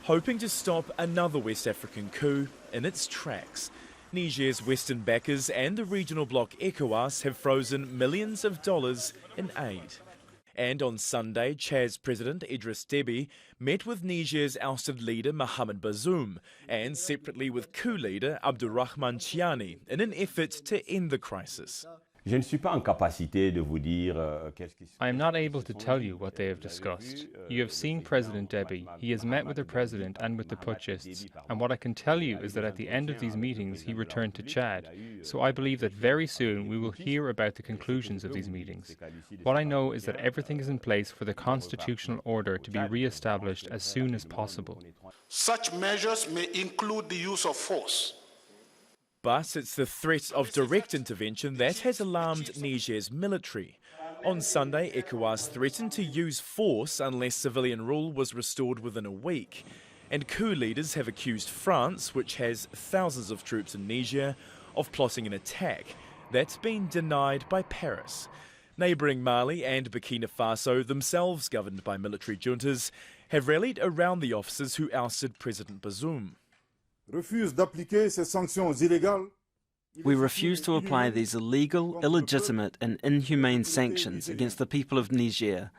hoping to stop another West African coup in its tracks. Niger's Western backers and the regional bloc ECOWAS have frozen millions of dollars in aid. And on Sunday, Chad's President Idriss Déby met with Niger's ousted leader Mohamed Bazoum and separately with coup leader Abdourahmane Tchiani in an effort to end the crisis. I am not able to tell you what they have discussed. You have seen President Déby. He has met with the President and with the putschists. And what I can tell you is that at the end of these meetings, he returned to Chad. So I believe that very soon we will hear about the conclusions of these meetings. What I know is that everything is in place for the constitutional order to be re-established as soon as possible. Such measures may include the use of force. But it's the threat of direct intervention that has alarmed Niger's military. On Sunday, ECOWAS threatened to use force unless civilian rule was restored within a week. And coup leaders have accused France, which has thousands of troops in Niger, of plotting an attack. That's been denied by Paris. Neighbouring Mali and Burkina Faso, themselves governed by military juntas, have rallied around the officers who ousted President Bazoum. We refuse to apply these illegal, illegitimate and inhumane sanctions against the people of Niger.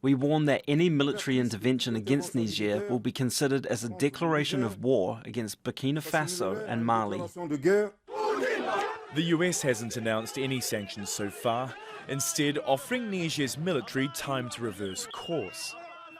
We warn that any military intervention against Niger will be considered as a declaration of war against Burkina Faso and Mali. The US hasn't announced any sanctions so far, instead offering Niger's military time to reverse course.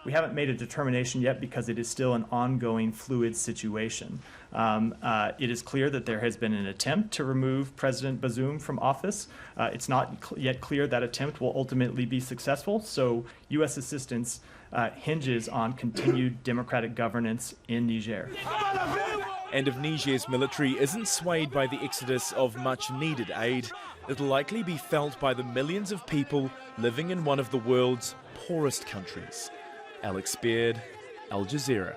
We haven't made a determination yet because it is still an ongoing fluid situation. It is clear that there has been an attempt to remove President Bazoum from office. It's not yet clear that attempt will ultimately be successful, so U.S. assistance hinges on continued democratic governance in Niger. And if Niger's military isn't swayed by the exodus of much-needed aid, it'll likely be felt by the millions of people living in one of the world's poorest countries. Alex Baird, Al Jazeera.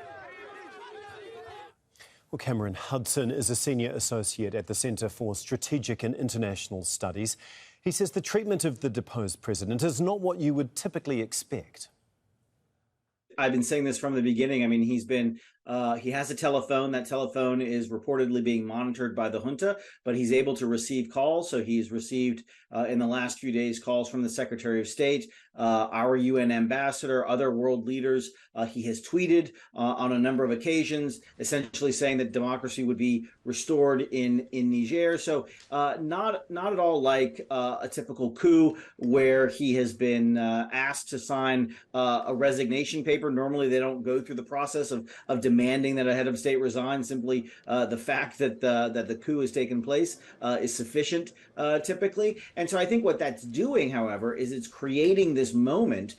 Well, Cameron Hudson is a senior associate at the Centre for Strategic and International Studies. He says the treatment of the deposed president is not what you would typically expect. I've been saying this from the beginning. I mean, he has a telephone. That telephone is reportedly being monitored by the junta, but he's able to receive calls. So he's received in the last few days calls from the Secretary of State, our UN ambassador, other world leaders. He has tweeted on a number of occasions, essentially saying that democracy would be restored in Niger. So not at all like a typical coup where he has been asked to sign a resignation paper. Normally, they don't go through the process of demanding that a head of state resign. Simply the fact that the coup has taken place is sufficient typically. And so I think what that's doing, however, is it's creating this moment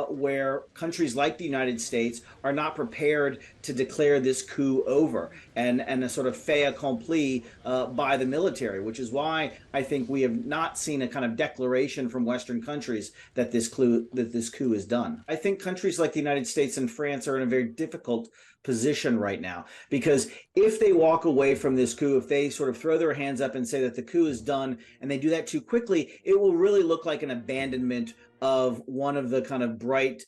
where countries like the United States are not prepared to declare this coup over and a sort of fait accompli by the military, which is why I think we have not seen a kind of declaration from Western countries that this coup is done. I think countries like the United States and France are in a very difficult position right now, because if they walk away from this coup, if they sort of throw their hands up and say that the coup is done and they do that too quickly, it will really look like an abandonment of one of the kind of bright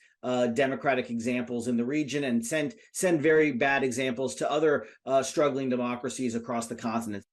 democratic examples in the region and send very bad examples to other struggling democracies across the continent.